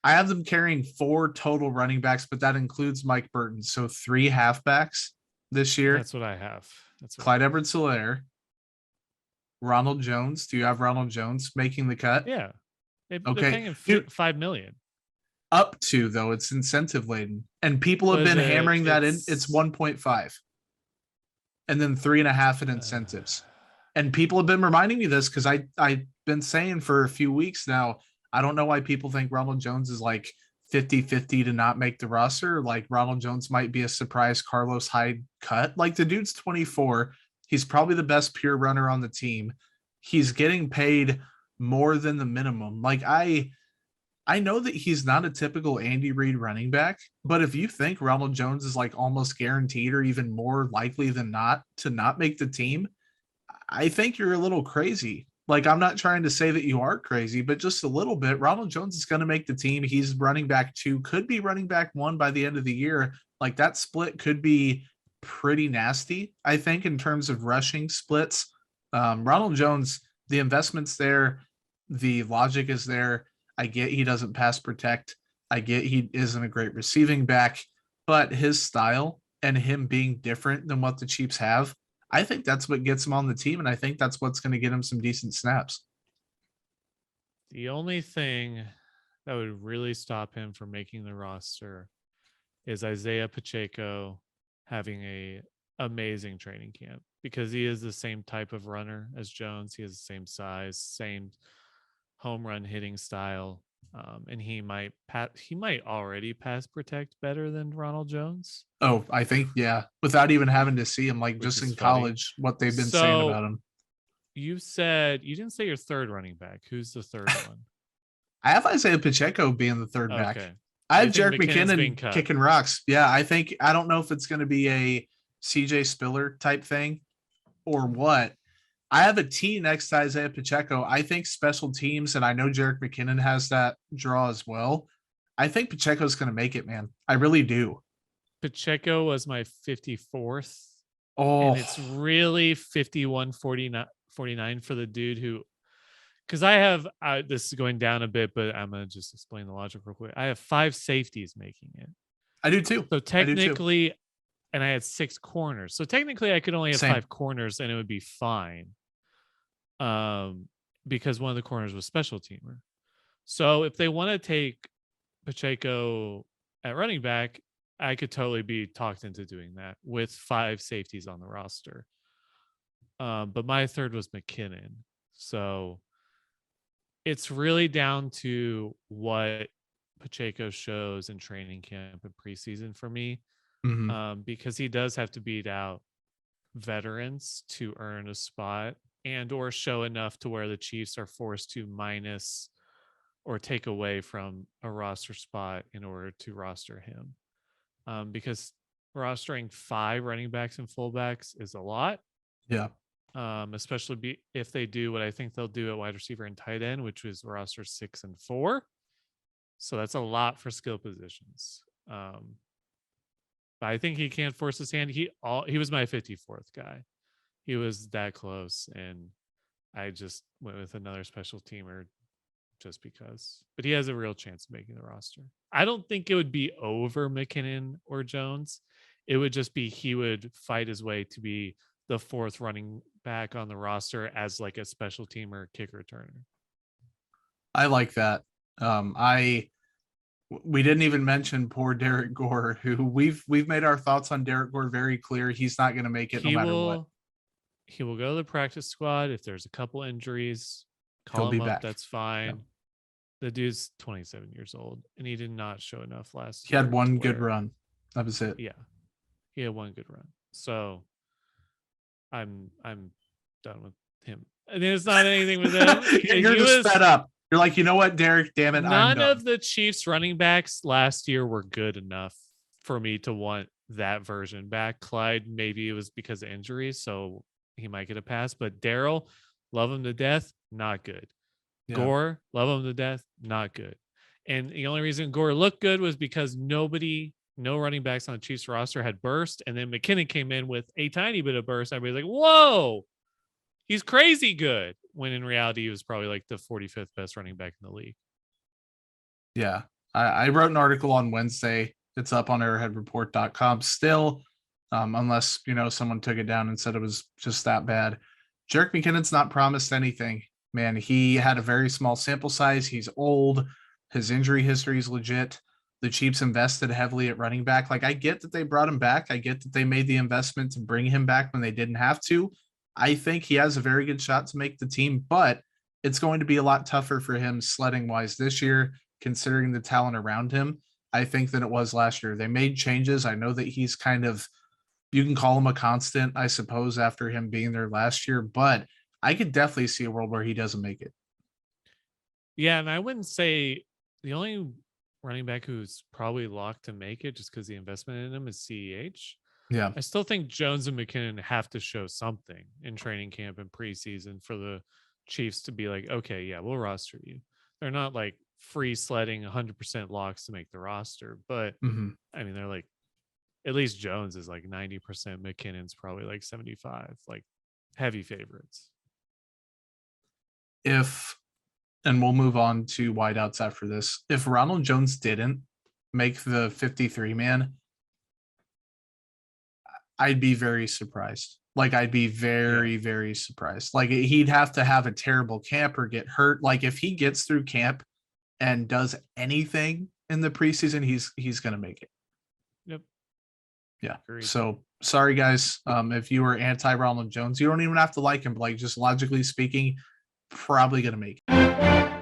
I have them carrying 4 total running backs, but that includes Mike Burton. So 3 halfbacks this year. That's what I have. That's what Clyde I have. Edwards-Helaire, Ronald Jones. Do you have Ronald Jones making the cut? Yeah. They're Okay. paying him Dude, $5 million. up to, though, it's incentive laden. And people have Was been it? hammering that in. It's 1.5. And then 3.5 in incentives. And people have been reminding me this because I've been saying for a few weeks now, I don't know why people think Ronald Jones is like 50-50 to not make the roster. Like Ronald Jones might be a surprise Carlos Hyde cut. Like the dude's 24. He's probably the best pure runner on the team. He's getting paid more than the minimum. Like I know that he's not a typical Andy Reid running back, but if you think Ronald Jones is like almost guaranteed or even more likely than not to not make the team, I think you're a little crazy. Like, I'm not trying to say that you are crazy, but just a little bit. Ronald Jones is going to make the team. He's running back 2, could be running back 1 by the end of the year. Like, that split could be pretty nasty, I think, in terms of rushing splits. Ronald Jones, the investment's there, the logic is there. I get he doesn't pass protect. I get he isn't a great receiving back, but his style and him being different than what the Chiefs have, I think that's what gets him on the team, and I think that's what's going to get him some decent snaps. The only thing that would really stop him from making the roster is Isaiah Pacheco having a amazing training camp, because he is the same type of runner as Jones. He has the same size, same home run hitting style. And he might already pass protect better than Ronald Jones, Oh, I think, yeah, without even having to see him, like which just is in funny. college, what they've been saying So about him. you said you didn't say your third running back. Who's the third one? I have Isaiah Pacheco being the third back. Okay. I So have you think Jerick McKinnon's being McKinnon cut? kicking rocks. Yeah, I don't know if it's going to be a CJ Spiller type thing or what. I have a T next to Isaiah Pacheco. I think special teams, and I know Jerick McKinnon has that draw as well. I think Pacheco's going to make it, man. I really do. Pacheco was my 54th, and Oh, it's really 51-49 for the dude who, because I have this is going down a bit, but I'm gonna just explain the logic real quick. I have 5 safeties making it, I do too. so I do too. technically, and I had 6 corners, so technically I could only have Same. 5 corners and it would be fine. Because one of the corners was special teamer. So if they want to take Pacheco at running back, I could totally be talked into doing that with 5 safeties on the roster. But my third was McKinnon. So it's really down to what Pacheco shows in training camp and preseason for me. Because he does have to beat out veterans to earn a spot and or show enough to where the Chiefs are forced to minus or take away from a roster spot in order to roster him. Because rostering 5 running backs and fullbacks is a lot. Yeah. Especially if they do what I think they'll do at wide receiver and tight end, which is roster 6 and 4. So that's a lot for skill positions. But I think he can't force his hand. He was my 54th guy. He was that close, and I just went with another special teamer just because. But he has a real chance of making the roster. I don't think it would be over McKinnon or Jones. It would just be he would fight his way to be the 4th running back on the roster as like a special teamer kick returner. I like that. We didn't even mention poor Derrick Gore, who we've made our thoughts on Derrick Gore very clear. He's not going to make it no matter what. He will go to the practice squad. If there's a couple injuries, He'll call be him up. back. That's fine. Yep. The dude's 27 years old, and he did not show enough last year. He had one good run. That was it. Yeah, he had one good run. So I'm done with him. I mean, it's not anything with him. You're just fed up. You're like, you know what, Derrick? Damn it! None of the Chiefs running backs last year were good enough for me to want that version back. Clyde, maybe it was because of injuries, so he might get a pass. But Darryl, love him to death, not good. Yeah. Gore, love him to death, not good. And the only reason Gore looked good was because no running backs on the Chiefs roster had burst. And then McKinnon came in with a tiny bit of burst. Everybody's like, whoa, he's crazy good. When in reality, he was probably like the 45th best running back in the league. Yeah. I wrote an article on Wednesday. It's up on arrowheadreport.com still, unless, someone took it down and said it was just that bad. Jerick McKinnon's not promised anything, man. He had a very small sample size. He's old. His injury history is legit. The Chiefs invested heavily at running back. Like, I get that they brought him back. I get that they made the investment to bring him back when they didn't have to. I think he has a very good shot to make the team, but it's going to be a lot tougher for him sledding wise this year, considering the talent around him, I think, than it was last year. They made changes. I know that he's kind of, you can call him a constant, I suppose, after him being there last year, but I could definitely see a world where he doesn't make it. Yeah, and I wouldn't say the only running back who's probably locked to make it just because the investment in him is CEH. Yeah. I still think Jones and McKinnon have to show something in training camp and preseason for the Chiefs to be like, okay, yeah, we'll roster you. They're not like free sledding 100% locks to make the roster, but I mean, they're like, at least Jones is like 90%. McKinnon's probably like 75, like heavy favorites. And we'll move on to wideouts after this. If Ronald Jones didn't make the 53 man, I'd be very surprised. Like, I'd be very, very surprised. Like, he'd have to have a terrible camp or get hurt. Like, if he gets through camp and does anything in the preseason, he's going to make it. Yep. Yeah. Agreed. So sorry, guys. If you were anti Ronald Jones, you don't even have to like him. But, like, just logically speaking, probably going to make it.